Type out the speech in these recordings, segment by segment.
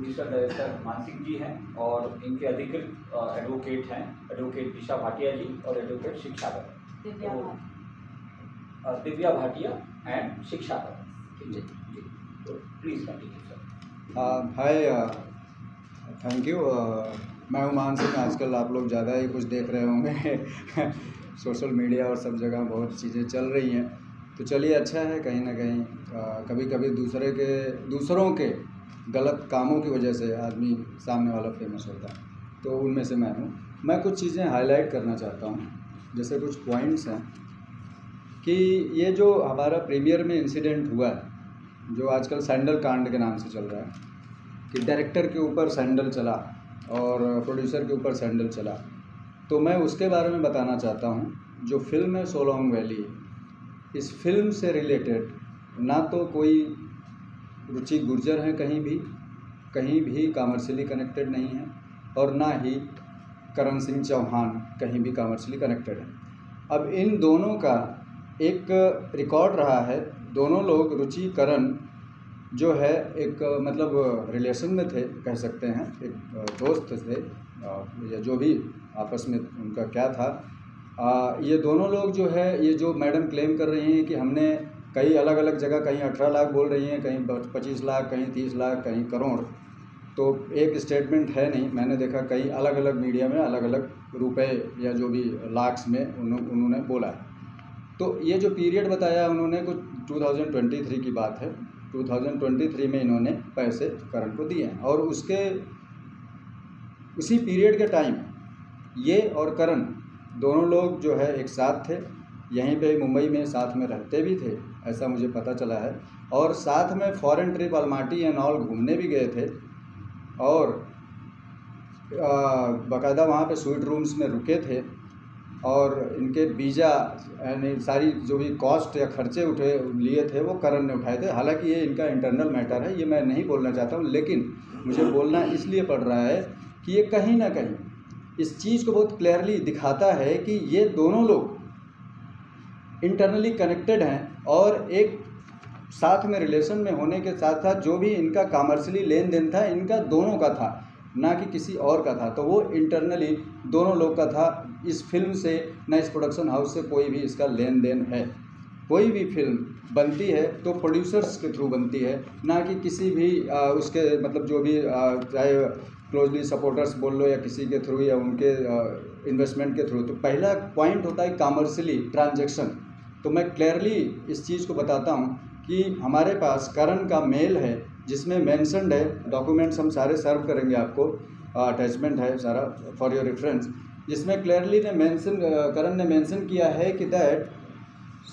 Producer director मानसिक जी हैं और इनके अधिकृत एडवोकेट हैं एडवोकेट दिशा भाटिया जी और एडवोकेट शिक्षाकर दिव्या भाटिया एंड शिक्षाकर जी। तो please continue sir. Hi, thank you. मैं हूँ मान सिंह। आजकल आप लोग ज़्यादा ही कुछ देख रहे होंगे सोशल मीडिया और सब जगह बहुत चीज़ें चल रही हैं, तो चलिए अच्छा है। कहीं ना कहीं कभी कभी दूसरों के गलत कामों की वजह से आदमी सामने वाला फेमस होता है, तो उनमें से मैं हूँ। मैं कुछ चीज़ें हाईलाइट करना चाहता हूँ, जैसे कुछ पॉइंट्स हैं कि ये जो हमारा प्रीमियर में इंसिडेंट हुआ है, जो आजकल सैंडल कांड के नाम से चल रहा है, कि डायरेक्टर के ऊपर सैंडल चला और प्रोड्यूसर के ऊपर सैंडल चला, तो मैं उसके बारे में बताना चाहता हूँ। जो फिल्म है सोलोंग वैली, इस फिल्म से रिलेटेड ना तो कोई रुचि गुर्जर है कहीं भी कमर्शियली कनेक्टेड नहीं है, और ना ही करण सिंह चौहान कहीं भी कमर्शियली कनेक्टेड है। अब इन दोनों का एक रिकॉर्ड रहा है। दोनों लोग रुचि करण जो है एक मतलब रिलेशन में थे, कह सकते हैं, एक दोस्त थे या जो भी आपस में उनका क्या था। ये दोनों लोग जो है, ये जो मैडम क्लेम कर रही हैं कि हमने कई अलग अलग जगह, कहीं 18 लाख बोल रही हैं, कहीं 25 लाख, कहीं 30 लाख, कहीं करोड़, तो एक स्टेटमेंट है नहीं। मैंने देखा कई अलग अलग मीडिया में अलग अलग रुपए या जो भी लाख्स में उन्होंने बोला है। तो ये जो पीरियड बताया उन्होंने, कुछ 2023 की बात है। 2023 में इन्होंने पैसे करण को दिए हैं, और उसी पीरियड के टाइम ये और करण दोनों लोग जो है एक साथ थे, यहीं पे मुंबई में साथ में रहते भी थे, ऐसा मुझे पता चला है। और साथ में foreign trip Almaty and all घूमने भी गए थे, और बाकायदा वहाँ पे स्वीट रूम्स में रुके थे, और इनके वीज़ा यानी सारी जो भी कॉस्ट या खर्चे लिए थे वो करण ने उठाए थे। हालांकि ये इनका इंटरनल मैटर है, ये मैं नहीं बोलना चाहता हूँ, लेकिन मुझे बोलना इसलिए पड़ रहा है कि ये कहीं ना कहीं इस चीज़ को बहुत क्लियरली दिखाता है कि ये दोनों लोग इंटरनली कनेक्टेड हैं, और एक साथ में रिलेशन में होने के साथ साथ जो भी इनका कमर्शियली लेन देन था, इनका दोनों का था, ना कि किसी और का था। तो वो इंटरनली दोनों लोग का था। इस फिल्म से ना इस प्रोडक्शन हाउस से कोई भी इसका लेन देन है। कोई भी फिल्म बनती है तो प्रोड्यूसर्स के थ्रू बनती है, ना कि किसी भी उसके मतलब जो भी चाहे क्लोजली सपोर्टर्स बोल लो या किसी के थ्रू या उनके इन्वेस्टमेंट के थ्रू। तो पहला पॉइंट होता है कमर्शियली ट्रांजैक्शन। तो मैं क्लियरली इस चीज़ को बताता हूँ कि हमारे पास करण का मेल है जिसमें मेंशनड है, डॉक्यूमेंट्स हम सारे सर्व करेंगे आपको, अटैचमेंट है सारा फॉर योर रेफरेंस, जिसमें क्लियरली करण ने मेंशन किया है कि दैट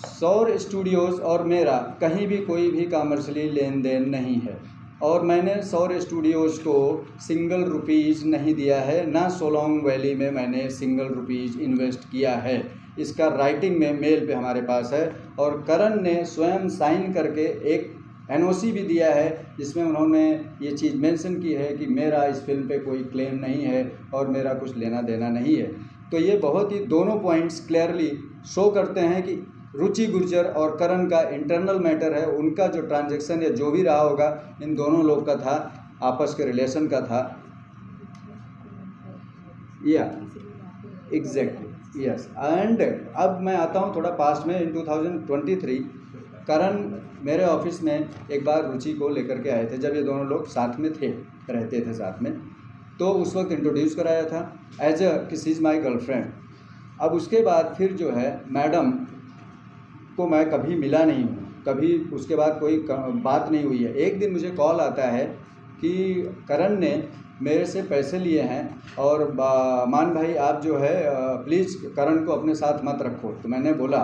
सौर स्टूडियोज़ और मेरा कहीं भी कोई भी कमर्शियली लेन देन नहीं है, और मैंने सौर स्टूडियोज़ को सिंगल रुपीज़ नहीं दिया है, ना सोलोंग वैली में मैंने सिंगल रुपीज़ इन्वेस्ट किया है। इसका राइटिंग में मेल पे हमारे पास है, और करण ने स्वयं साइन करके एक एनओसी भी दिया है जिसमें उन्होंने ये चीज़ मेंशन की है कि मेरा इस फिल्म पे कोई क्लेम नहीं है और मेरा कुछ लेना देना नहीं है। तो ये बहुत ही दोनों पॉइंट्स क्लियरली शो करते हैं कि रुचि गुर्जर और करण का इंटरनल मैटर है, उनका जो ट्रांजैक्शन या जो भी रहा होगा इन दोनों लोग का था, आपस के रिलेशन का था। या एग्जैक्टली यस। एंड अब मैं आता हूँ थोड़ा पास्ट में। इन 2023 करण मेरे ऑफिस में एक बार रुचि को लेकर के आए थे, जब ये दोनों लोग साथ में थे, रहते थे साथ में। तो उस वक्त इंट्रोड्यूस कराया था एज कि शी इज़ माई गर्लफ्रेंड। अब उसके बाद फिर जो है मैडम को मैं कभी मिला नहीं हूँ, कभी उसके बाद कोई बात नहीं हुई है। एक दिन मुझे कॉल आता है कि करण ने मेरे से पैसे लिए हैं और मान भाई आप जो है प्लीज़ करण को अपने साथ मत रखो। तो मैंने बोला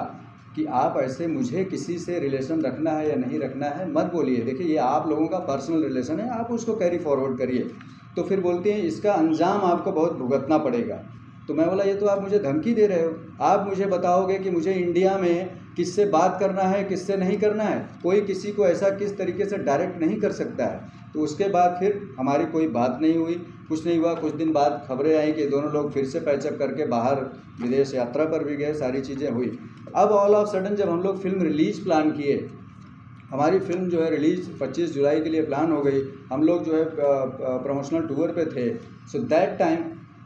कि आप ऐसे मुझे किसी से रिलेशन रखना है या नहीं रखना है मत बोलिए, देखिए ये आप लोगों का पर्सनल रिलेशन है, आप उसको कैरी फॉरवर्ड करिए। तो फिर बोलती हैं इसका अंजाम आपको बहुत भुगतना पड़ेगा। तो मैं बोला ये तो आप मुझे धमकी दे रहे हो, आप मुझे बताओगे कि मुझे इंडिया में किससे बात करना है किससे नहीं करना है, कोई किसी को ऐसा किस तरीके से डायरेक्ट नहीं कर सकता है। तो उसके बाद फिर हमारी कोई बात नहीं हुई, कुछ नहीं हुआ। कुछ दिन बाद खबरें आई कि दोनों लोग फिर से पैचअप करके बाहर विदेश यात्रा पर भी गए, सारी चीज़ें हुई। अब ऑल ऑफ सडन जब हम लोग फिल्म रिलीज प्लान किए हमारी फिल्म जो है रिलीज़ 25 जुलाई के लिए प्लान हो गई। हम लोग जो है प्रमोशनल टूर पे थे। So that time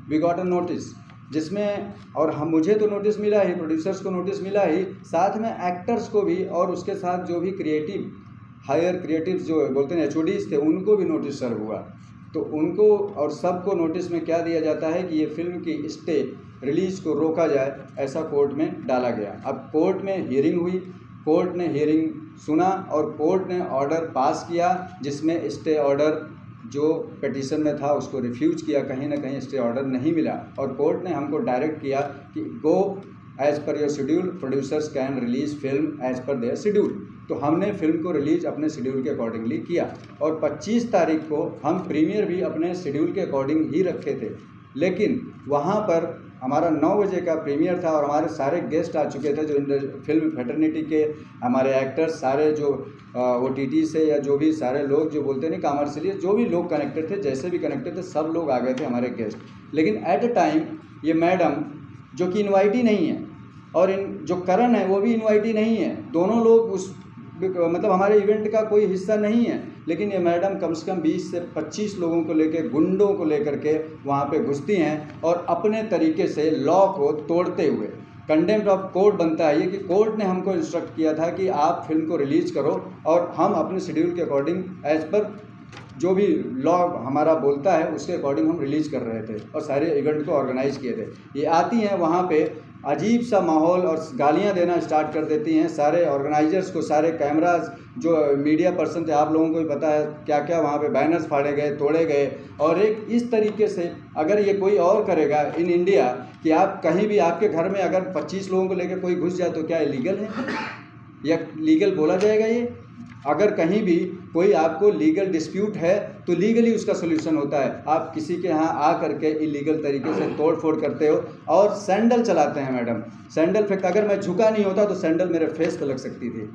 we got a notice, जिसमें और हम मुझे तो नोटिस मिला ही, प्रोड्यूसर्स को नोटिस मिला ही, साथ में एक्टर्स को भी, और उसके साथ जो भी क्रिएटिव हायर क्रिएटिव्स जो बोलते हैं HODs थे, उनको भी नोटिस सर्व हुआ। तो उनको और सबको नोटिस में क्या दिया जाता है कि ये फिल्म की स्टे रिलीज़ को रोका जाए, ऐसा कोर्ट में डाला गया। अब कोर्ट में हियरिंग हुई, कोर्ट ने हियरिंग सुना और कोर्ट ने ऑर्डर पास किया, जिसमें स्टे ऑर्डर जो पिटीशन में था उसको रिफ्यूज़ किया। कहीं ना कहीं स्टे ऑर्डर नहीं मिला और कोर्ट ने हमको डायरेक्ट किया कि go as per your schedule, producers can release film as per their schedule. तो हमने फिल्म को रिलीज़ अपने शेड्यूल के अकॉर्डिंगली किया और 25 तारीख को हम प्रीमियर भी अपने शेड्यूल के अकॉर्डिंग ही रखे थे। लेकिन वहाँ पर हमारा 9 बजे का प्रीमियर था और हमारे सारे गेस्ट आ चुके थे, जो फिल्म फेटर्निटी के हमारे एक्टर्स सारे, जो OTT से या जो भी सारे लोग जो बोलते नहीं कॉमर्शियली, जो भी लोग कनेक्टेड थे, जैसे भी कनेक्टेड थे, सब लोग आ गए थे हमारे गेस्ट। लेकिन एट अ टाइम ये मैडम जो कि इनवाइटी नहीं है और जो करण है वो भी इनवाइटी नहीं है, दोनों लोग उस मतलब हमारे इवेंट का कोई हिस्सा नहीं है। लेकिन ये मैडम कम से कम 20 से 25 लोगों को लेकर, गुंडों को लेकर के वहाँ पे घुसती हैं और अपने तरीके से लॉ को तोड़ते हुए कंटेम्प्ट ऑफ कोर्ट बनता है ये कि कोर्ट ने हमको इंस्ट्रक्ट किया था कि आप फिल्म को रिलीज़ करो और हम अपने शेड्यूल के अकॉर्डिंग एज़ पर जो भी लॉ हमारा बोलता है उसके अकॉर्डिंग हम रिलीज़ कर रहे थे और सारे इवेंट को ऑर्गेनाइज किए थे। ये आती हैं वहाँ पे, अजीब सा माहौल और गालियाँ देना स्टार्ट कर देती हैं सारे ऑर्गेनाइजर्स को, सारे कैमराज जो मीडिया पर्सन थे, आप लोगों को भी पता है क्या क्या वहाँ पे बैनर्स फाड़े गए, तोड़े गए। और एक इस तरीके से अगर ये कोई और करेगा इन इंडिया कि आप कहीं भी आपके घर में अगर 25 लोगों को लेकर कोई घुस जाए तो क्या इलीगल है या लीगल बोला जाएगा ये? अगर कहीं भी कोई आपको लीगल डिस्प्यूट है तो लीगली उसका सोल्यूशन होता है। आप किसी के यहाँ आ करके इलीगल तरीके से तोड़ फोड़ करते हो और सैंडल चलाते हैं मैडम, सैंडल फेंक, अगर मैं झुका नहीं होता तो सैंडल मेरे फेस पर लग सकती थी,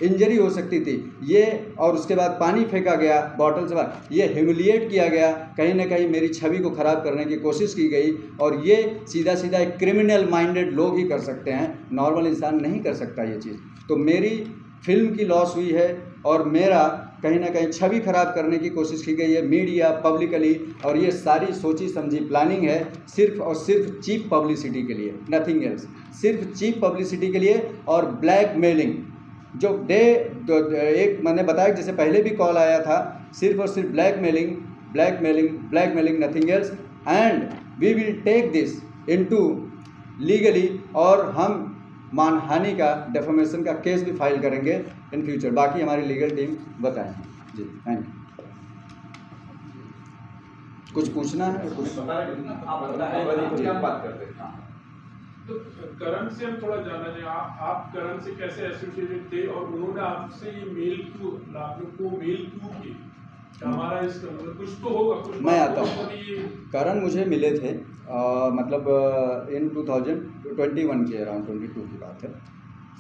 इंजरी हो सकती थी ये। और उसके बाद पानी फेंका गया बॉटल से बाहर, ये ह्यूमिलिएट किया गया, कहीं ना कहीं मेरी छवि को ख़राब करने की कोशिश की गई। और ये सीधा सीधा एक क्रिमिनल माइंडेड लोग ही कर सकते हैं, नॉर्मल इंसान नहीं कर सकता ये चीज़। तो मेरी फिल्म की लॉस हुई है और मेरा कहीं ना कहीं छवि खराब करने की कोशिश की गई है मीडिया पब्लिकली, और ये सारी सोची समझी प्लानिंग है सिर्फ और सिर्फ चीप पब्लिसिटी के लिए, नथिंग एल्स, सिर्फ चीप पब्लिसिटी के लिए। और ब्लैक मेलिंग जो एक मैंने बताया जैसे पहले भी कॉल आया था, सिर्फ और सिर्फ blackmailing, nothing else. And we will take this into legally और हम मानहानि का, डेफेमेशन का केस भी फाइल करेंगे इन फ्यूचर। बाकी हमारी लीगल टीम बताएंगे जी। Thank you. कुछ पूछना है? कुछ बात करते हैं तो करण से हम थोड़ा जानना चाहिए, आप करण से कैसे एसोसिएटेड थे और उन्होंने आपसे ये मेल क्यों, आपको मेल क्यों की? हमारा इसका मतलब कुछ तो होगा, कुछ मैं आता हूँ। करण मुझे मिले थे मतलब इन 2021 के अराउंड 22 की बात है।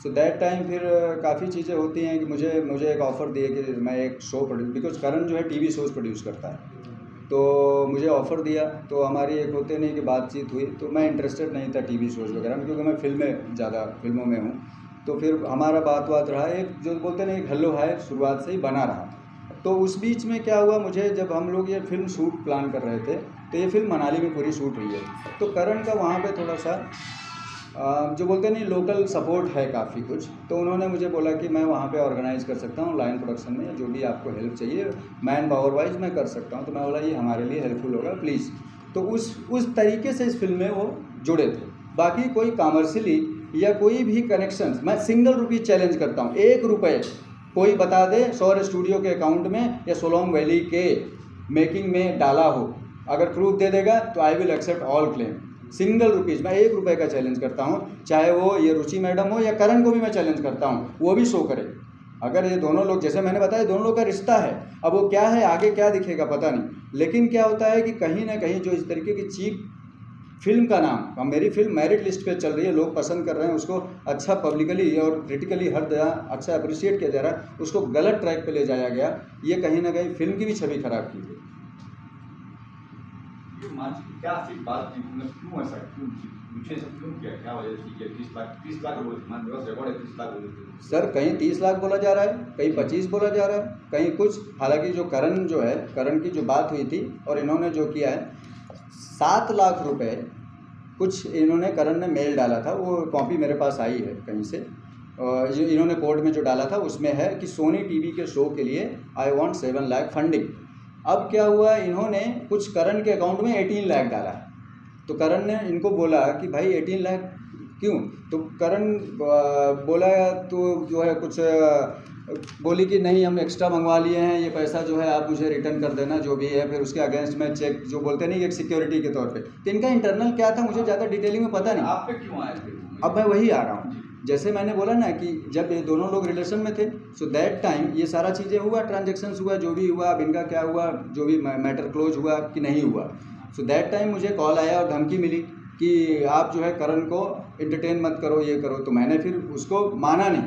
सो दैट टाइम फिर काफ़ी चीज़ें होती हैं कि मुझे एक ऑफ़र दिए कि मैं एक शो प्रोड्यूस, बिकॉज करण जो है TV शोज़ प्रोड्यूस करता है, तो मुझे ऑफ़र दिया। तो हमारी एक होते नहीं कि बातचीत हुई, तो मैं इंटरेस्टेड नहीं था TV शोज़ वगैरह में, क्योंकि मैं फिल्मों में हूँ। तो फिर हमारा बात रहा, एक जो बोलते नहीं हेलो हाय शुरुआत से ही बना रहा। तो उस बीच में क्या हुआ, मुझे जब हम लोग ये फिल्म शूट प्लान कर रहे थे तो ये फिल्म मनाली में पूरी शूट हुई है। तो करण का वहाँ पे थोड़ा सा जो बोलते नहीं लोकल सपोर्ट है काफ़ी कुछ, तो उन्होंने मुझे बोला कि मैं वहाँ पे ऑर्गेनाइज़ कर सकता हूँ लाइन प्रोडक्शन में, जो भी आपको हेल्प चाहिए मैन पावर वाइज मैं कर सकता हूँ। तो मैं बोला ये हमारे लिए हेल्पफुल होगा प्लीज़। तो उस तरीके से इस फिल्म में वो जुड़े थे। बाकी कोई कॉमर्शियली या कोई भी कनेक्शंस, मैं सिंगल रुपी चैलेंज करता हूँ, 1 रुपये कोई बता दे सौर स्टूडियो के अकाउंट में या सोलोंग वैली के मेकिंग में डाला हो, अगर प्रूफ दे देगा तो I will accept all claim. Single rupees, मैं 1 रुपये का चैलेंज करता हूँ, चाहे वो ये रुचि मैडम हो या करण को भी मैं चैलेंज करता हूँ, वो भी शो करे। अगर ये दोनों लोग, जैसे मैंने बताया, दोनों लोग का रिश्ता है, अब वो क्या है आगे क्या दिखेगा पता नहीं। लेकिन क्या होता है कि कहीं ना कहीं जो इस तरीके की चीप फिल्म का नाम, अब मेरी फिल्म मेरिट लिस्ट पे चल रही है, लोग पसंद कर रहे हैं उसको, अच्छा पब्लिकली और क्रिटिकली हर जगह अच्छा अप्रिशिएट किया जा रहा है, उसको गलत ट्रैक पे ले जाया गया, ये कहीं ना कहीं फिल्म की भी छवि खराब की गई। क्या सिर्फ बात क्यों ऐसा मुझे सब क्यों किया, क्या वजह थी कि 30 लाख मान लो रिकॉर्ड है 30 लाख बोले सर? कहीं 30 लाख बोला जा रहा है, कहीं 25 बोला जा रहा है, कहीं कुछ। हालांकि जो करण की जो बात हुई थी और इन्होंने जो किया है 7 लाख रुपए कुछ इन्होंने करण ने मेल डाला था, वो कॉपी मेरे पास आई है कहीं से, जो इन्होंने कोर्ट में जो डाला था उसमें है कि सोनी टीवी के शो के लिए आई वांट 7 लाख फंडिंग। अब क्या हुआ, इन्होंने कुछ करण के अकाउंट में 18 लाख डाला, तो करण ने इनको बोला कि भाई 18 लाख क्यों? तो करण बोला तो जो है कुछ बोली कि नहीं हम एक्स्ट्रा मंगवा लिए हैं, ये पैसा जो है आप मुझे रिटर्न कर देना जो भी है। फिर उसके अगेंस्ट में चेक जो बोलते नहीं एक सिक्योरिटी के तौर पे। तो इनका इंटरनल क्या था मुझे ज़्यादा डिटेलिंग में पता नहीं। आप पे क्यों आए थे? अब मैं वही आ रहा हूँ, जैसे मैंने बोला ना कि जब ये दोनों लोग रिलेशन में थे, सो दैट टाइम ये सारा चीज़ें हुआ, ट्रांजेक्शन्स हुआ, जो भी हुआ, अब इनका क्या हुआ, जो भी मैटर क्लोज हुआ कि नहीं हुआ। सो दैट टाइम मुझे कॉल आया और धमकी मिली कि आप जो है करण को एंटरटेन मत करो, ये करो। तो मैंने फिर उसको माना नहीं।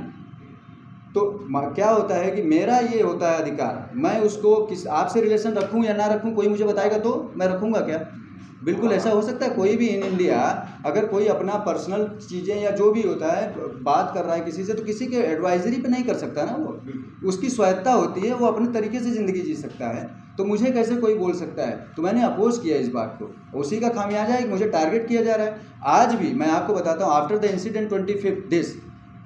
तो क्या होता है कि मेरा ये होता है अधिकार, मैं उसको आपसे रिलेशन रखूं या ना रखूं, कोई मुझे बताएगा तो मैं रखूंगा क्या? बिल्कुल ऐसा हो सकता है। कोई भी इन इंडिया अगर कोई अपना पर्सनल चीज़ें या जो भी होता है बात कर रहा है किसी से, तो किसी के एडवाइजरी पे नहीं कर सकता ना, वो उसकी स्वायत्ता होती है, वो अपने तरीके से ज़िंदगी जी सकता है। तो मुझे कैसे कोई बोल सकता है? तो मैंने अपोज किया इस बात को। उसी का खामियाजा है कि मुझे टारगेट किया जा रहा है। आज भी मैं आपको बताता हूँ, after the incident 25th this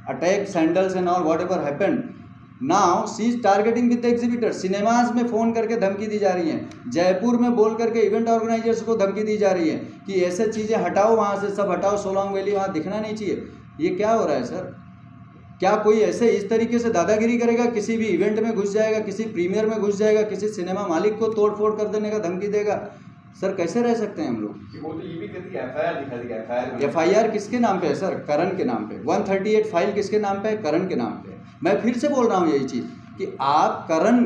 attack sandals and all what ever happened, now she is targeting with the exhibitor. Cinemas में फ़ोन करके धमकी दी जा रही है, जयपुर में बोल करके इवेंट ऑर्गेनाइजर्स को धमकी दी जा रही है कि ऐसे चीज़ें हटाओ, वहाँ से सब हटाओ, सोलंग वैली वहाँ दिखना नहीं चाहिए। ये क्या हो रहा है सर? क्या कोई ऐसे इस तरीके से दादागिरी करेगा? किसी भी इवेंट में घुस जाएगा, किसी प्रीमियर में घुस जाएगा, किसी सिनेमा मालिक को तोड़ फोड़ कर देने का धमकी देगा? सर कैसे रह सकते हैं हम लोग? वो तो ये भी कहती है एफआईआर दिखा देगा। एफआईआर किसके नाम पे है सर? करण के नाम पे। 138 फाइल किसके नाम पे है? करण के नाम पे। मैं फिर से बोल रहा हूँ यही चीज़ कि आप करण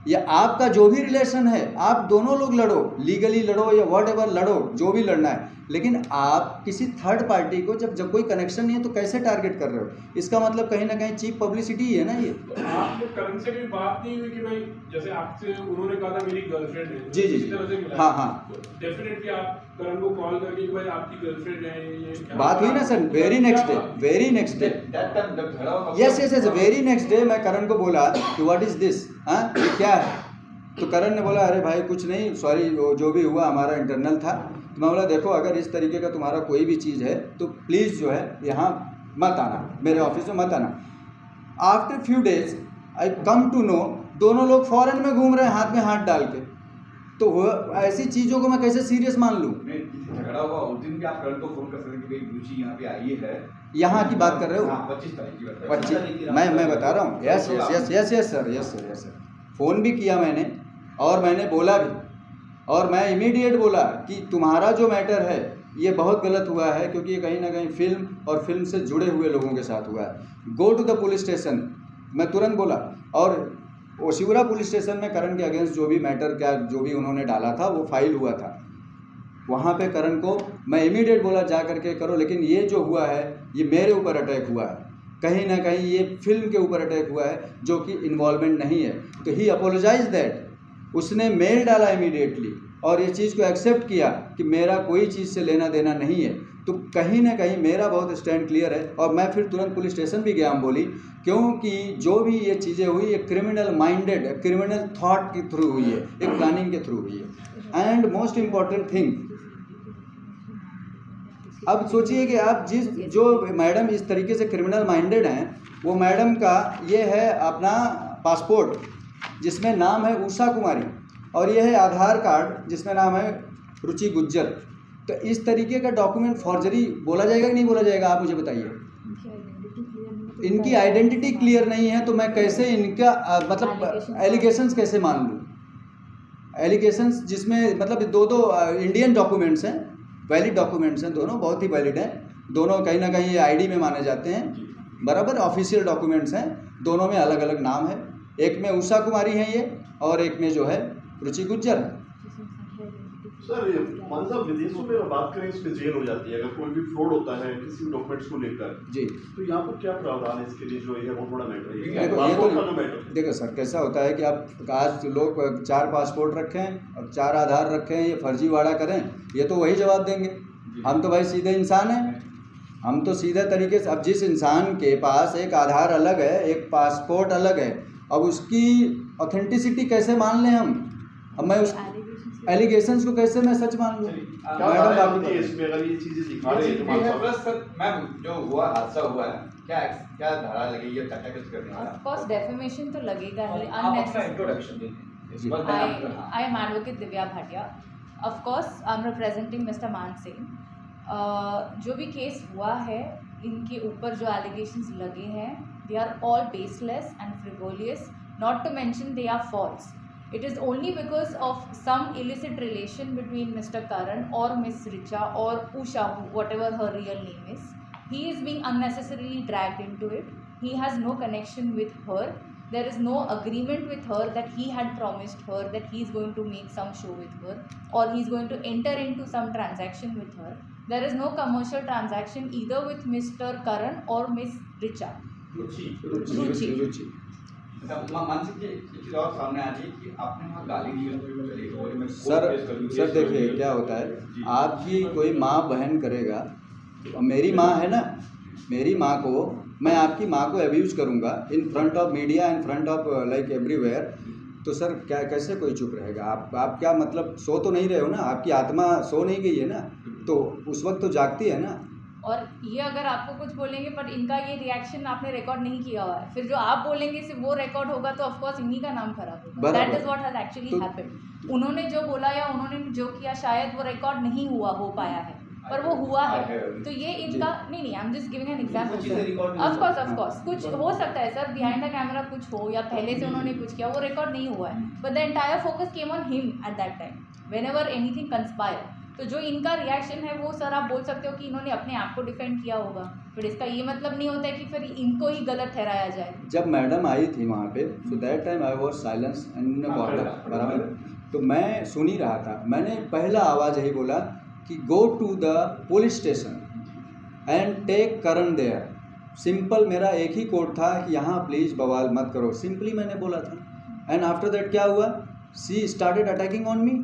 या आपका जो भी रिलेशन है, आप दोनों लोग लड़ो, लीगली लड़ो या व्हाट एवर लड़ो, जो भी लड़ना है, लेकिन आप किसी थर्ड पार्टी को जब कोई कनेक्शन नहीं है तो कैसे टारगेट कर रहे हो? इसका मतलब कहीं ना कहीं चीप पब्लिसिटी है ना ये। तो आपने करण से कोई बात नहीं हुई कि भाई जैसे आपसे उन्होंने कहा था मेरी गर्लफ्रेंड है, जी जी इसी तरह से मिला? हाँ हाँ, डेफिनेटली आप करण को कॉल करके कि भाई आपकी गर्लफ्रेंड है, ये बात हुई ना sir. Very next day yes yes yes very next day मैं करण को बोला कि व्हाट इज दिस, हाँ क्या है? तो करण ने बोला अरे भाई कुछ नहीं, सॉरी, जो भी हुआ हमारा इंटरनल था। तो मैं बोला देखो अगर इस तरीके का तुम्हारा कोई भी चीज़ है तो प्लीज़ जो है यहाँ मत आना, मेरे ऑफिस में मत आना। After few days I come to know दोनों लोग फॉरेन में घूम रहे हैं हाथ में हाथ डाल के। तो ऐसी चीज़ों को मैं कैसे सीरियस मान लूँ? झगड़ा हुआ उस दिन भी आप करण को फोन कर सकते कि भाई रुचि यहाँ पे आई है। यहाँ की बात कर रहे हो? 25 तारीख की बात। 25 मैं बता रहा हूँ। Yes yes yes yes yes sir, yes sir, yes sir. Phone भी किया मैंने और मैंने बोला भी, और मैं इमीडिएट बोला कि तुम्हारा जो मैटर है ये बहुत गलत हुआ है, क्योंकि ये कहीं ना कहीं फिल्म और फिल्म से जुड़े हुए लोगों के साथ हुआ है। Go to the police station, मैं तुरंत बोला। और ओशिवरा पुलिस स्टेशन में करण के अगेंस्ट जो भी मैटर क्या जो भी उन्होंने डाला था वो फाइल हुआ था, वहाँ पे करण को मैं इमीडिएट बोला जा करके करो। लेकिन ये जो हुआ है ये मेरे ऊपर अटैक हुआ है, कहीं ना कहीं ये फिल्म के ऊपर अटैक हुआ है जो कि इन्वॉल्वमेंट नहीं है। तो ही अपोलोजाइज दैट, उसने मेल डाला इमीडिएटली और ये चीज़ को एक्सेप्ट किया कि मेरा कोई चीज़ से लेना देना नहीं है। तो कहीं ना कहीं मेरा बहुत स्टैंड क्लियर है। और मैं फिर तुरंत पुलिस स्टेशन भी गया, हम बोली, क्योंकि जो भी ये चीज़ें हुई ये क्रिमिनल माइंडेड, क्रिमिनल थॉट के थ्रू हुई है, एक प्लानिंग के थ्रू हुई है। एंड मोस्ट इम्पॉर्टेंट थिंग, अब सोचिए कि आप जो मैडम इस तरीके से क्रिमिनल माइंडेड हैं, वो मैडम का ये है अपना पासपोर्ट जिसमें नाम है उषा कुमारी, और ये है आधार कार्ड जिसमें नाम है रुचि गुज्जर। तो इस तरीके का डॉक्यूमेंट फॉर्जरी बोला जाएगा कि नहीं बोला जाएगा? आप मुझे बताइए। इनकी आइडेंटिटी क्लियर नहीं है तो मैं कैसे इनका मतलब एलिगेशंस कैसे मान लूँ? एलिगेशंस जिसमें मतलब दो इंडियन डॉक्यूमेंट्स हैं, वैलिड डॉक्यूमेंट्स हैं, दोनों बहुत ही वैलिड हैं, दोनों कहीं ना कहीं ये आईडी में माने जाते हैं, बराबर ऑफिशियल डॉक्यूमेंट्स हैं, दोनों में अलग अलग नाम है। एक में उषा कुमारी है ये और एक में जो है रुचि गुज्जर है। सर मान साहब विदेशों में बात करें इस पे जेल हो जाती है अगर कोई भी फ्रॉड होता है किसी डॉक्यूमेंट्स को लेकर जी। तो यहाँ पर क्या प्रावधान है इसके लिए जो है वो थोड़ा मैटर है देखो पासपोर्ट का जो मैटर देखो सर कैसा होता है कि आप आज लोग 4 पासपोर्ट रखें और 4 आधार रखें, ये फर्जीवाड़ा करें, ये तो वही जवाब देंगे। हम तो भाई सीधे इंसान हैं, हम तो सीधे तरीके से, अब जिस इंसान के पास एक आधार अलग है, एक पासपोर्ट अलग है, अब उसकी ऑथेंटिसिटी कैसे मान लें हम? अब मैं उस एलिगेशंस को कैसे मैं सच मान लूँ? मैडम आपकी इसमें अगर ये चीजें दिखा रहे हैं तो मान साहब प्लस सर मैम जो हुआ हादसा हुआ है क्या क्या धारा लगेगी या क्या कुछ करने वाला? ऑफ कोर्स डेफेमेशन तो लगेगा ही, आप अपना unnecessary। इंट्रोडक्शन दीजिए। I am advocate Divya Bhatia. Of course, I'm representing Mr. Man Singh. जो भी केस हुआ है, इनके ऊपर जो allegations लगे हैं, they are all baseless and frivolous. Not to mention they are false. It is only because of some illicit relation between Mr. Karan or Miss Richa or Usha, whatever her real name is. He is being unnecessarily dragged into it. He has no connection with her. There is no agreement with her that he had promised her that he is going to make some show with her or he is going to enter into some transaction with her. There is no commercial transaction either with Mr. Karan or Miss Richa. Ruchi. मानसिक जी एक चीज़ और सामने आ रही है कि आपने वहाँ गाली दी। सर देखिए क्या होता है, आपकी कोई माँ बहन करेगा, तो मेरी माँ है ना, मेरी माँ को मैं आपकी माँ को अब्यूज़ करूँगा in front of media, in front of like everywhere, तो सर क्या कैसे कोई चुप रहेगा? आप क्या मतलब सो तो नहीं रहे हो ना, आपकी आत्मा सो नहीं गई है ना, तो उस वक्त तो जागती है ना। और ये अगर आपको कुछ बोलेंगे पर इनका ये रिएक्शन आपने रिकॉर्ड नहीं किया हुआ है, फिर जो आप बोलेंगे सिर्फ वो रिकॉर्ड होगा तो ऑफ कोर्स इन्हीं का नाम खराब होगा। That is what has actually happened. उन्होंने जो बोला या उन्होंने जो किया शायद वो रिकॉर्ड नहीं हो पाया है, पर वो हुआ है। तो ये इनका नहीं I am just giving an example. Of course कुछ हो सकता है सर, बिहाइंड द कैमरा कुछ हो या पहले से उन्होंने कुछ किया, वो रिकॉर्ड नहीं हुआ है, but the entire focus came on him at that time whenever anything conspire. तो जो इनका रिएक्शन है वो सर आप बोल सकते हो कि इन्होंने अपने आप को डिफेंड किया होगा, फिर इसका ये मतलब नहीं होता है कि फिर इनको ही गलत ठहराया जाए। जब मैडम आई थी वहाँ पे, सो that time I was silence and बराबर, तो मैं सुन ही रहा था। मैंने पहला आवाज़ यही बोला कि go to the police station and take Karan there. Simple मेरा एक ही कोड था कि यहाँ प्लीज़ बवाल मत करो, सिंपली मैंने बोला था। एंड आफ्टर दैट क्या हुआ, she started attacking on me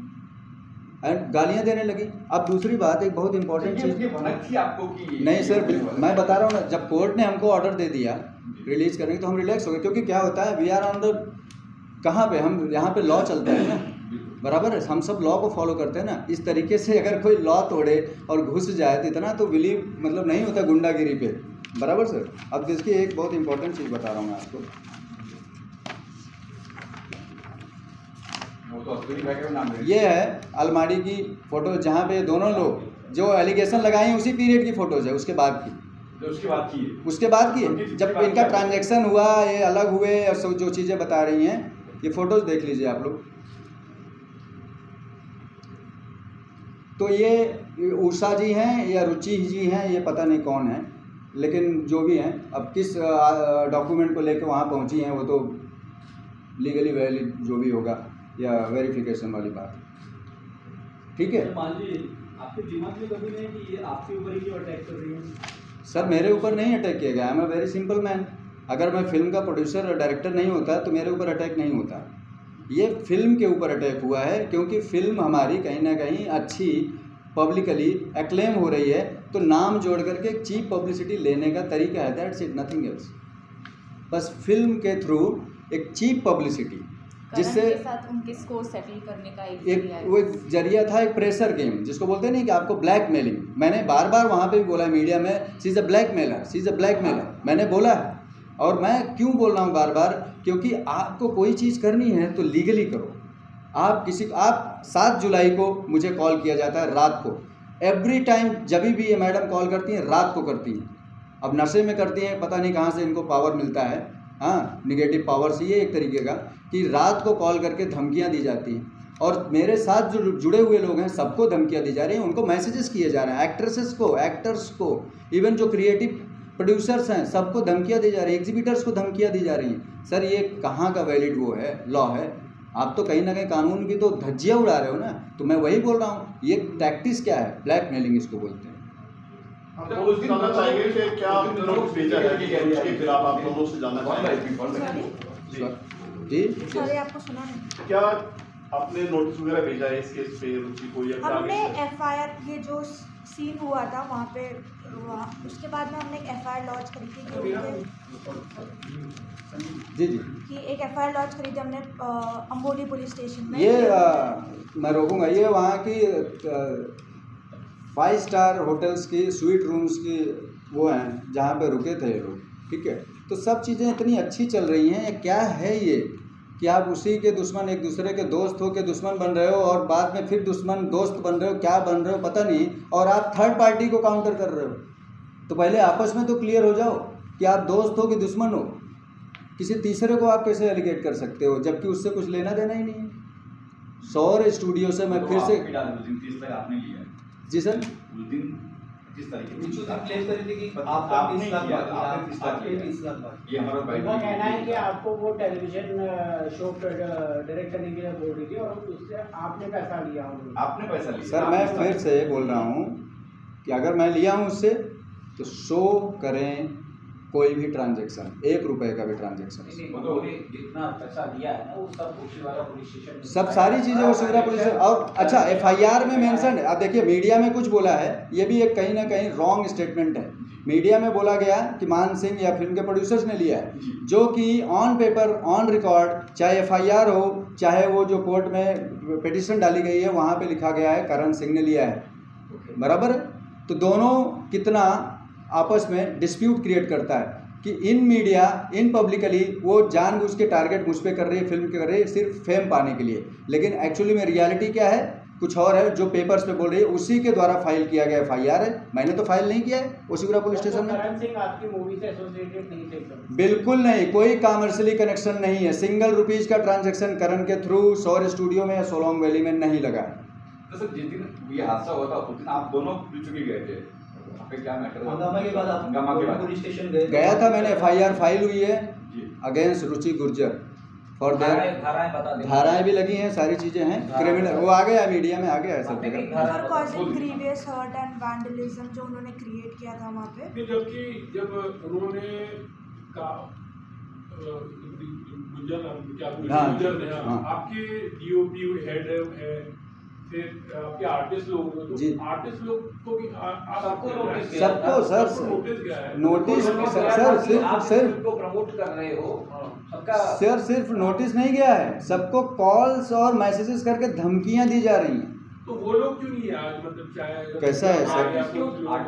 and गालियाँ देने लगी। अब दूसरी बात, एक बहुत इंपॉर्टेंट चीज़ आपको कि नहीं सर, मैं बता रहा हूँ ना, जब कोर्ट ने हमको ऑर्डर दे दिया रिलीज करने की तो हम रिलैक्स हो गए, क्योंकि क्या होता है वी आर ऑन द कहाँ पे, हम यहाँ पे लॉ चलता है ना, बराबर है, हम सब लॉ को फॉलो करते हैं ना। इस तरीके से अगर कोई लॉ तोड़े और घुस जाए तो इतना तो बिलीव मतलब नहीं होता गुंडागिरी पे, बराबर सर। अब देखिए एक बहुत इंपॉर्टेंट चीज़ बता रहा हूँ मैं आपको, ये है अलमारी की फ़ोटो जहाँ पे दोनों लोग जो एलिगेशन लगाए हैं उसी पीरियड की फ़ोटोज़ है, उसके बाद की, उसके बाद की जब इनका ट्रांजैक्शन हुआ, ये अलग हुए और सब जो चीज़ें बता रही हैं, ये फ़ोटोज़ देख लीजिए आप लोग। तो ये उषा जी हैं या रुचि जी हैं, ये पता नहीं कौन है, लेकिन जो भी हैं, अब किस डॉक्यूमेंट को लेकर वहाँ पहुँची हैं वो तो लीगली वैलिड जो भी होगा या वेरिफिकेशन वाली बात, ठीक है। मान लीजिए आपके दिमाग में कभी नहीं कि ये आपके ऊपर ही क्यों अटैक कर रही है? सर मेरे ऊपर नहीं अटैक किया गया, I am a very simple man. अगर मैं फिल्म का प्रोड्यूसर और डायरेक्टर नहीं होता तो मेरे ऊपर अटैक नहीं होता। ये फिल्म के ऊपर अटैक हुआ है क्योंकि फिल्म हमारी कहीं ना कहीं अच्छी पब्लिकली एक्लेम हो रही है, तो नाम जोड़ करके एक चीप पब्लिसिटी लेने का तरीका है, दैट्स इट, नथिंग एल्स। बस फिल्म के थ्रू एक चीप पब्लिसिटी जिससे साथ उनके स्कोर सेटल करने का एक वो एक जरिया था, एक प्रेशर गेम जिसको बोलते हैं नहीं कि आपको ब्लैकमेलिंग। मैंने बार बार वहाँ पे भी बोला है मीडिया में, she is a blackmailer, she is a blackmailer, मैंने बोला है। और मैं क्यों बोल रहा हूँ बार बार, क्योंकि आपको कोई चीज़ करनी है तो लीगली करो। आप 7 जुलाई को मुझे कॉल किया जाता है रात को, एवरी टाइम जब भी ये मैडम कॉल करती हैं रात को करती हैं। अब नशे में करती हैं, पता नहीं कहाँ से इनको पावर मिलता है, हाँ निगेटिव पावर से, ये एक तरीके का कि रात को कॉल करके धमकियाँ दी जाती हैं। और मेरे साथ जो जुड़े हुए लोग हैं सबको धमकियाँ दी जा रही हैं, उनको मैसेजेस किए जा रहे हैं, एक्ट्रेसेस को, एक्टर्स को, इवन जो क्रिएटिव प्रोड्यूसर्स हैं सबको धमकियाँ दी जा रही हैं, एग्जीबिटर्स को धमकियाँ दी जा रही हैं। सर ये कहाँ का वैलिड वो है, लॉ है? आप तो कहीं ना कहीं कानून की तो धज्जियाँ उड़ा रहे हो ना। तो मैं वही बोल रहा हूँ, ये टैक्टिस क्या है, ब्लैकमेलिंग इसको बोलते हैं। हम लोग जानना चाहेंगे कि क्या नोटिस भेजा है उसके खिलाफ, आप दोनों से जानना चाहेंगे जी सॉरी आपको सुना नहीं। क्या आपने नोटिस वगैरह भेजा है इस केस पे रुचि को, या क्या हमने भेजा है? एफआईआर, ये जो सीन हुआ था वहाँ पे उसके बाद में हमने एक एफआईआर लॉन्च करी थी जी जी कि एक एफआईआर लॉन्च करी थी हमने अंबोली पुलिस स्टेशन में। ये मैं रोकूंगा, ये वहाँ की 5 स्टार होटल्स की स्वीट रूम्स की वो हैं जहाँ पे रुके थे ये लोग, ठीक है। तो सब चीज़ें इतनी अच्छी चल रही हैं, क्या है ये कि आप उसी के दुश्मन, एक दूसरे के दोस्त हो के दुश्मन बन रहे हो और बाद में फिर दुश्मन दोस्त बन रहे हो, क्या बन रहे हो पता नहीं, और आप थर्ड पार्टी को काउंटर कर रहे हो। तो पहले आपस में तो क्लियर हो जाओ कि आप दोस्त हो कि दुश्मन हो। किसी तीसरे को आप कैसे एलिगेट कर सकते हो जबकि उससे कुछ लेना देना ही नहीं है। सौर स्टूडियो से मैं फिर से आपने लिया जी सर, उस दिन 30 तारीख क्लेम करी थी कि आपने आपने 30 लाख बात, ये हमारा उनका कहना है कि आपको वो टेलीविजन शो डायरेक्ट करने के लिए बोल रही थी और उससे आपने पैसा लिया होगा। आपने पैसा लिया। सर मैं फिर से बोल रहा हूँ कि अगर मैं लिया हूँ उससे तो शो करें कोई भी ट्रांजैक्शन, 1 रुपए का भी ट्रांजैक्शन, जितना पैसा लिया है ना वो सब उसीवाला पुलिस स्टेशन, सब सारी चीज़ें उसीवाला पुलिस। और अच्छा एफआईआर में मेंशन है, अब देखिए मीडिया में कुछ बोला है, ये भी एक कहीं ना कहीं रॉन्ग स्टेटमेंट है। मीडिया में बोला गया कि मान सिंह या फिल्म के प्रोड्यूसर्स ने लिया है, जो कि ऑन पेपर ऑन रिकॉर्ड, चाहे एफआईआर हो चाहे वो जो कोर्ट में पिटिशन डाली गई है वहाँ पे लिखा गया है करण सिंह ने लिया है, बराबर है। तो दोनों कितना आपस में डिस्प्यूट क्रिएट करता है कि इन मीडिया इन पब्लिकली वो जानबूझ के टारगेट मुझ पे कर रही है, फिल्म कर रही है सिर्फ फेम पाने के लिए, लेकिन एक्चुअली में रियलिटी क्या है कुछ और है। जो पेपर्स पे बोल रही है उसी के द्वारा फाइल किया गया एफआईआर है, मैंने तो फाइल नहीं किया है उसीपुरा पुलिस स्टेशन में। करण सिंह आपकी मूवी से एसोसिएटेड नहीं थे एकदम? बिल्कुल नहीं, कोई कॉमर्शियली कनेक्शन नहीं है। सिंगल रुपीज का ट्रांजैक्शन करण के थ्रू सौर स्टूडियो में या सोलोंग वैली में नहीं लगा है। तो सर जिस दिन ये हादसा हुआ था उस दिन आप दोनों चुके गए थे, क्या मैटर हंगामा के बाद आप हंगामा के बाद पुलिस स्टेशन गए? गया था, मैंने एफआईआर फाइल हुई है जी against Ruchi Gurjar for there, धाराएं बता दें। धाराएं भी लगी हैं, सारी चीजें हैं, क्रिमिनल वो आ गया मीडिया में, आ गया है सब जगह। For causing grievous hurt and vandalism जो उन्होंने क्रिएट किया था वहाँ पे। नहीं, जबकि जब उन्होंने गुजर ने आपके डीओपी हेड है, फिर आपके आर्टिस्ट लोग हैं, जी। तो आर्टिस्ट लोग को भी सबको सर नोटिस गया है। नोटिस सर सिर्फ को प्रमोट कर रहे हो सबका सर सिर्फ नोटिस नहीं गया है, सबको कॉल्स और मैसेजेस करके धमकियां दी जा रही हैं। तो वो लोग क्यों नहीं है आज, मतलब चाहे कैसा है सर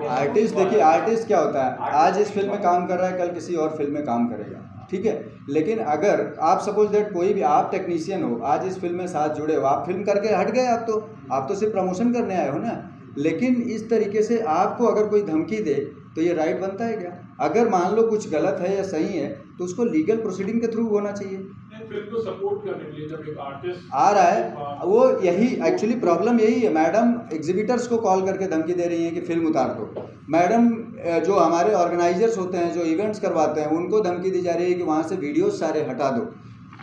आर्टिस्ट, देखिए आर्टिस्ट क्या होता है, आज इस फिल्म में काम कर रहा है कल किसी और फिल्म में काम करेगा, ठीक है। लेकिन अगर आप सपोज दैट कोई भी आप टेक्नीशियन हो, आज इस फिल्म में साथ जुड़े हो, आप फिल्म करके हट गए, आप तो सिर्फ प्रमोशन करने आए हो ना। लेकिन इस तरीके से आपको अगर कोई धमकी दे तो ये राइट बनता है क्या? अगर मान लो कुछ गलत है या सही है तो उसको लीगल प्रोसीडिंग के थ्रू होना चाहिए। फिल्म को सपोर्ट करने के लिए जब एक आर्टिस्ट आ रहा है वो यही एक्चुअली प्रॉब्लम यही है। मैडम एग्जिबिटर्स को कॉल करके धमकी दे रही हैं कि फिल्म उतार दो। मैडम जो हमारे ऑर्गेनाइजर्स होते हैं जो इवेंट्स करवाते हैं उनको धमकी दी जा रही है कि वहाँ से वीडियोस सारे हटा दो।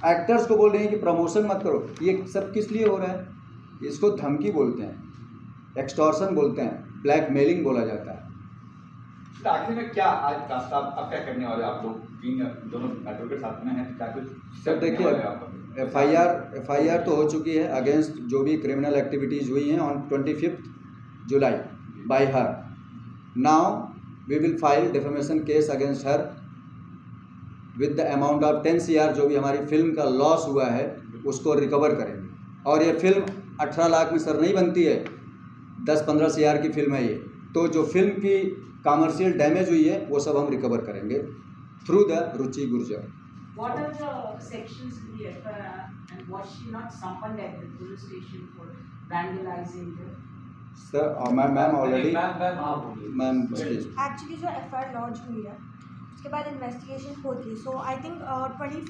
एक्टर्स को बोल रही हैं कि प्रमोशन मत करो। ये सब किस लिए हो रहा है? इसको धमकी बोलते हैं, एक्सटॉर्शन बोलते हैं, ब्लैकमेलिंग बोला जाता है। आखिर में क्या आज रास्ता आप क्या करने वाले आप लोग? दोनों एडवोकेट साथ में हैं, क्या कुछ सर देखिए एफआईआर तो हो चुकी है अगेंस्ट जो भी क्रिमिनल एक्टिविटीज़ हुई हैं on 25 July by her. Now we will file defamation case against her with the amount of 10 CR। जो भी हमारी फिल्म का लॉस हुआ है उसको रिकवर करेंगे। और ये फिल्म 18 लाख में सर नहीं बनती है, 10-15 CR की फिल्म है ये। तो जो फिल्म की कमर्शियल डैमेज हुई है वो सब हम रिकवर करेंगे through the Ruchi Gurjar. What are the sections in the FIR and was she not summoned at the police station for vandalizing the? Sir ma'am already ma'am please. Actually जो FIR launch हुई है उसके बाद investigation होती है। सो I think 25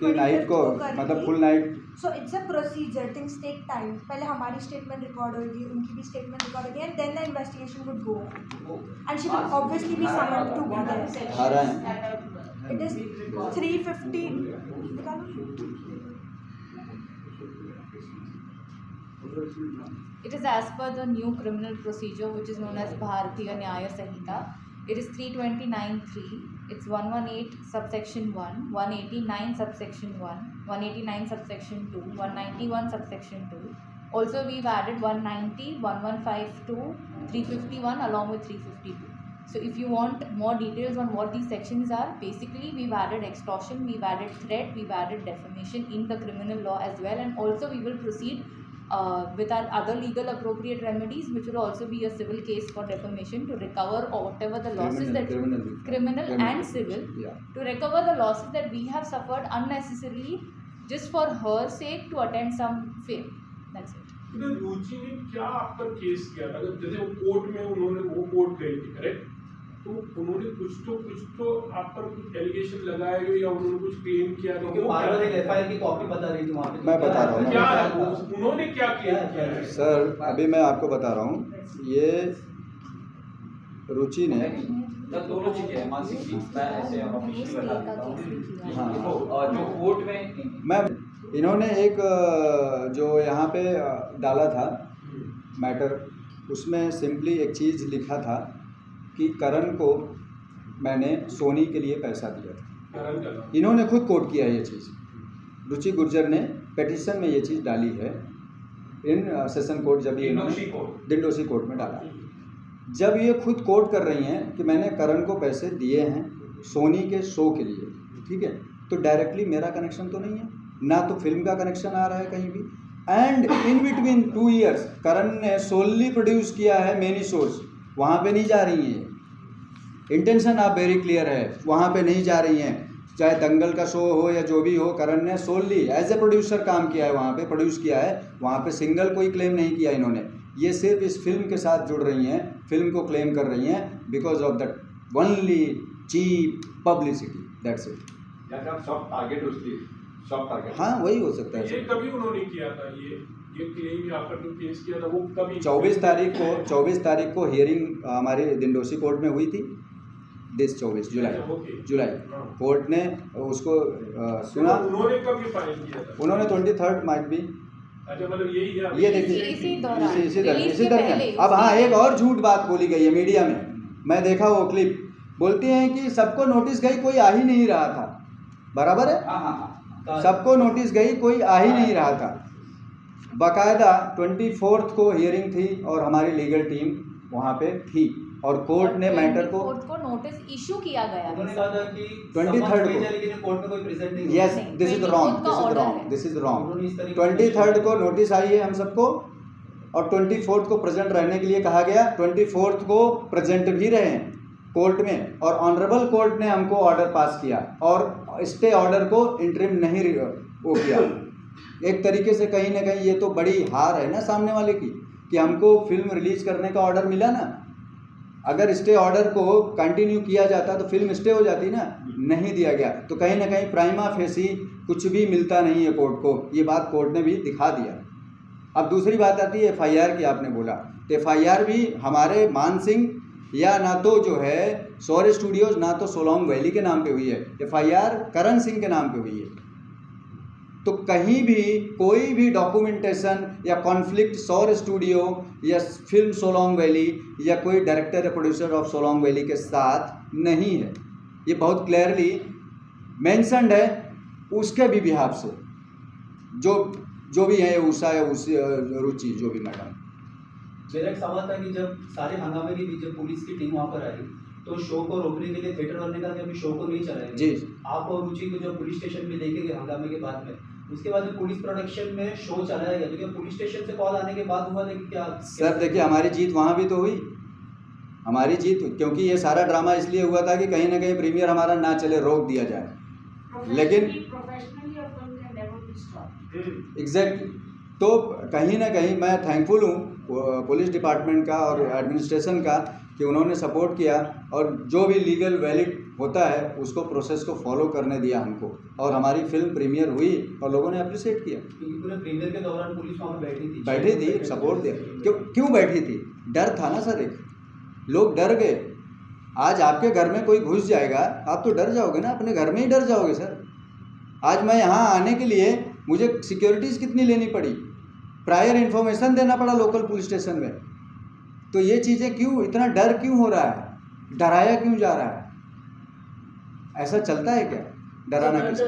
की night को मतलब full night. So it's a procedure, things take time. पहले हमारी स्टेटमेंट रिकॉर्ड होगी, उनकी भी स्टेटमेंट रिकॉर्ड होगी and then the investigation would go and she will obviously be summoned to be there. आ रहा है इट इज 350 निकालो It is as per the new criminal procedure which is known as Bharatiya Nyaya Sanhita. It is 329(3). It's 118 subsection 1, 189 subsection 1, 189 subsection 2, 191 subsection 2. Also we've added 190, 1152, 351 along with 352. So if you want more details on what these sections are, basically we've added extortion, we've added threat, we've added defamation in the criminal law as well, and also we will proceed with our other legal appropriate remedies, which will also be a civil case for defamation to recover or whatever the losses criminal and civil, to recover the losses that we have suffered unnecessarily just for her sake to attend some fame. That's it. तो रुचि ने क्या आप पर case किया था? जैसे वो court में उन्होंने वो कोर्ट गई थी, करेक्ट? तो उन्होंने कुछ तो आप पर कुछ एलिगेशन लगाए गए या उन्होंने कुछ क्लेम किया था? क्योंकि बार-बार एक एफआईआर की कॉपी बता रही थी वहाँ पे। मैं बता रहा हूँ। क्या उन्होंने क्या क्लेम किया? सर अभी मैं आपको बता रहा हूँ, ये रुचि ने दोनों चीजें हैं, मानसिक चीज मैं ऐसे ऑफिशियली बता देता हूँ। हाँ, और जो कोर्ट में मैं इन्होंने एक जो यहाँ पे डाला था मैटर, उसमें सिंपली एक चीज़ लिखा था कि करण को मैंने सोनी के लिए पैसा दिया था। इन्होंने खुद कोट किया ये चीज़, रुचि गुर्जर ने पेटिशन में ये चीज़ डाली है इन सेशन कोर्ट, जब ये दिंडोशी कोर्ट में डाला, जब ये खुद कोट कर रही हैं कि मैंने करण को पैसे दिए हैं सोनी के शो के लिए, ठीक है, तो डायरेक्टली मेरा कनेक्शन तो नहीं है, ना तो फिल्म का कनेक्शन आ रहा है कहीं भी। एंड इन बिटवीन 2 years करण ने सोलली प्रोड्यूस किया है मेनी शोज, वहाँ पे नहीं जा रही हैं, इंटेंशन आप वेरी क्लियर है, वहाँ पे नहीं जा रही हैं, चाहे दंगल का शो हो या जो भी हो, करण ने सोलली एज ए प्रोड्यूसर काम किया है, वहाँ पे प्रोड्यूस किया है, वहाँ पे सिंगल कोई क्लेम नहीं किया इन्होंने। ये सिर्फ इस फिल्म के साथ जुड़ रही हैं, फिल्म को क्लेम कर रही हैं because of that only cheap publicity, that's it. Soft target उसकी सॉफ्ट टारगेट, हाँ वही हो सकता है। ये कभी उन्होंने किया था, ये क्लेम या पर जो केस किया था वो कभी? 24 तारीख को हियरिंग हमारे दिंडोशी कोर्ट में हुई थी, 24 जुलाई कोर्ट ने उसको सुना। उन्होंने कब ये फाइल किया था? उन्होंने 23rd माइट भी। अच्छा, मतलब यही है, ये देखिए इसी दरमियान। अब हाँ, एक और झूठ बात बोली गई है मीडिया में, मैं देखा वो क्लिप, बोलती हैं कि सबको नोटिस गई, कोई आ ही नहीं रहा था। बराबर है, सबको नोटिस गई, कोई आ ही नहीं रहा था। बाकायदा 24th को हियरिंग थी और हमारी लीगल टीम वहाँ पे थी और कोर्ट ने मैटर को नोटिस इशू किया गया। उन्होंने कहा था कि 23rd को, लेकिन कोर्ट में कोई प्रेजेंट नहीं। Yes, this is wrong. 23rd को नोटिस आई है हम सबको और 24th को प्रेजेंट रहने के लिए कहा गया। 24th को प्रेजेंट भी रहे कोर्ट में और ऑनरेबल कोर्ट ने हमको ऑर्डर पास किया और स्टे ऑर्डर को इंटरिम नहीं वो किया। एक तरीके से कहीं ना कहीं ये तो बड़ी हार है ना सामने वाले की, कि हमको फिल्म रिलीज करने का ऑर्डर मिला ना, अगर स्टे ऑर्डर को कंटिन्यू किया जाता तो फिल्म स्टे हो जाती ना, नहीं दिया गया, तो कहीं ना कहीं प्राइमा फेसी कुछ भी मिलता नहीं है कोर्ट को, ये बात कोर्ट ने भी दिखा दिया। अब दूसरी बात आती है FIR की, आपने बोला तो FIR भी हमारे मान सिंह या ना तो जो है सौर स्टूडियोज ना तो सोलोंग वैली के नाम पे हुई है, FIR करण सिंह के नाम पे हुई है। तो कहीं भी कोई भी डॉक्यूमेंटेशन या कॉन्फ्लिक्ट सौर स्टूडियो या फिल्म सोलोंग वैली या कोई डायरेक्टर या प्रोड्यूसर ऑफ सोलोंग वैली के साथ नहीं है, ये बहुत क्लियरली मेंशन्ड है उसके भी बिहाफ से, जो भी है उषा या उस रुचि जो भी मैडम। मेरा एक सवाल था कि जब सारे हंगामे के बीच जब पुलिस की टीम वहाँ पर आई तो शो को रोकने के लिए थिएटर वाले ने कहा कि अभी शो को नहीं चलाएंगे जी। आप और रुचि को जब पुलिस स्टेशन में देखेंगे हंगामे के बाद में, उसके बाद में पुलिस प्रोडक्शन में शो चलाया गया, तो क्या पुलिस स्टेशन से कॉल आने के बाद हुआ था कि क्या? सर देखिए, हमारी जीत वहाँ भी तो हुई, हमारी जीत, क्योंकि ये सारा ड्रामा इसलिए हुआ था कि कहीं ना कहीं प्रीमियर हमारा ना चले, रोक दिया जाए, लेकिन एग्जैक्टली। तो कहीं ना कहीं मैं थैंकफुल हूँ पुलिस डिपार्टमेंट का और एडमिनिस्ट्रेशन का कि उन्होंने सपोर्ट किया और जो भी लीगल वैलिड होता है उसको प्रोसेस को फॉलो करने दिया हमको, और हमारी फिल्म प्रीमियर हुई और लोगों ने अप्रिशिएट किया। क्योंकि पूरे प्रीमियर के दौरान पुलिस वहाँ पर बैठी थी, सपोर्ट दिया। क्यों बैठी थी? डर था ना सर, एक लोग डर गए। आज आपके घर में कोई घुस जाएगा, आप तो डर जाओगे ना, अपने घर में ही डर जाओगे सर। आज मैं यहाँ आने के लिए मुझे सिक्योरिटीज़ कितनी लेनी पड़ी, प्रायर इन्फॉर्मेशन देना पड़ा लोकल पुलिस स्टेशन में। तो ये चीज़ें क्यों, इतना डर क्यों हो रहा है, डराया क्यों जा रहा है? ऐसा चलता है क्या डराना किसी?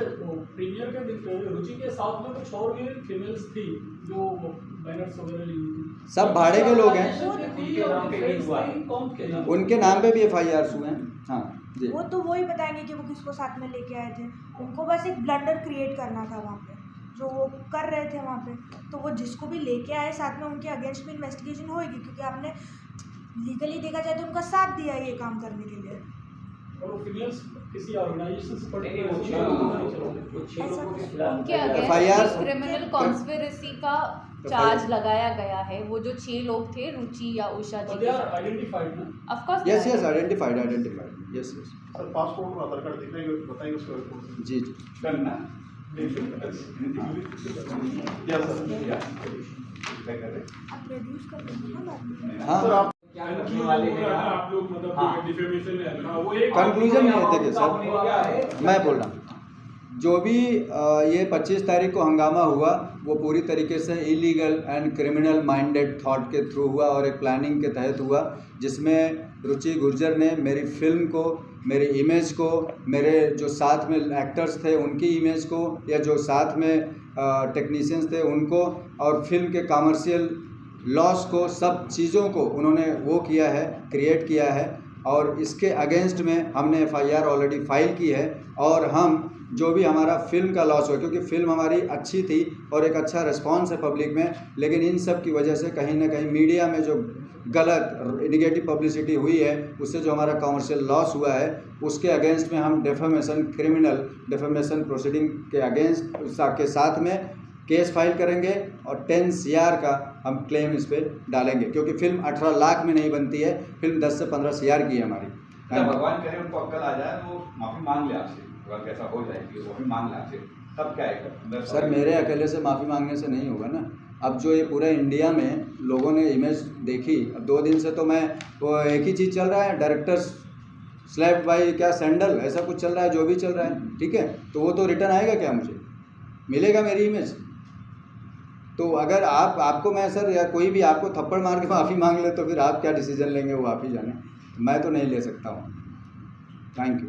प्रीमियर के रुचि के साथ में कुछ और भी फीमेल्स थी जो बैनर्स वगैरह ली थी, सब भाड़े के लोग हैं, कौन उनके नाम पे भी FIR हुए हैं। हाँ जी, वो तो वही बताएंगे कि वो किसको साथ में लेके आए थे। उनको बस एक ब्लंडर क्रिएट करना था वहाँ पे, जो वो कर रहे थे वहाँ पे। तो वो जिसको भी लेके आए साथ में, उनके अगेंस्ट भी इन्वेस्टिगेशन होएगी, क्योंकि आपने लीगली देखा जाए तो उनका साथ दिया ये काम करने के लिए। और फीमेल्स किसी ऑर्गेनाइजेशन से उनके अगेंस्ट क्रिमिनल कॉन्स्पिरेसी का चार्ज लगाया गया है। वो जो 6 लोग थे, रुचि या उषा जी, आइडेंटिफाइड ना? Of course yes yes, identified yes yes. Sir passport और आधार कार्ड दिखाएंगे, बताएंगे उसको। जी जी, करना आप रिड्यूस कर देंगे ना बाद में। हाँ सर आप आप लोग मतलब डिफेमेशन वो एक कंक्लूजन ये है, देखिए सर मैं बोल रहा हूँ, जो भी ये 25 तारीख को हंगामा हुआ वो पूरी तरीके से illegal and criminal minded thought के थ्रू हुआ और एक प्लानिंग के तहत हुआ, जिसमें रुचि गुर्जर ने मेरी फिल्म को, मेरी इमेज को, मेरे जो साथ में एक्टर्स थे उनकी इमेज को, या जो साथ में टेक्नीशियंस थे उनको, और फिल्म के कमर्शियल लॉस को, सब चीज़ों को उन्होंने वो किया है, क्रिएट किया है। और इसके अगेंस्ट में हमने FIR ऑलरेडी फाइल की है। और हम जो भी हमारा फिल्म का लॉस हुआ, क्योंकि फिल्म हमारी अच्छी थी और एक अच्छा रिस्पांस है पब्लिक में, लेकिन इन सब की वजह से कहीं ना कहीं मीडिया में जो गलत नेगेटिव पब्लिसिटी हुई है, उससे जो हमारा कमर्शियल लॉस हुआ है, उसके अगेंस्ट में हम डेफेमेशन, क्रिमिनल डेफेमेशन प्रोसीडिंग के अगेंस्ट के साथ में केस फाइल करेंगे और 10 CR का हम क्लेम इस पर डालेंगे, क्योंकि फिल्म 18 लाख में नहीं बनती है, फिल्म 10 से 15 CR की है हमारी। भगवान करे उनको अक्ल आ जाए तो माफी मांग ले आपसे, अगर कैसा हो जाए कि वो भी मांग ले आपसे, तब क्या है? सर मेरे अकेले से माफ़ी मांगने से नहीं होगा ना। अब जो ये पूरे इंडिया में लोगों ने इमेज देखी, अब 2 दिन से तो मैं वो एक ही चीज़ चल रहा है, डायरेक्टर्स स्लैप्ड बाय क्या सैंडल, ऐसा कुछ चल रहा है, जो भी चल रहा है, ठीक है। तो वो तो रिटर्न आएगा क्या, मुझे मिलेगा मेरी इमेज? तो अगर आपको मैं सर या कोई भी आपको थप्पड़ मार के माफ़ी मांग ले तो फिर आप क्या डिसीजन लेंगे वो आप ही जाने, मैं तो नहीं ले सकता हूँ। Thank you.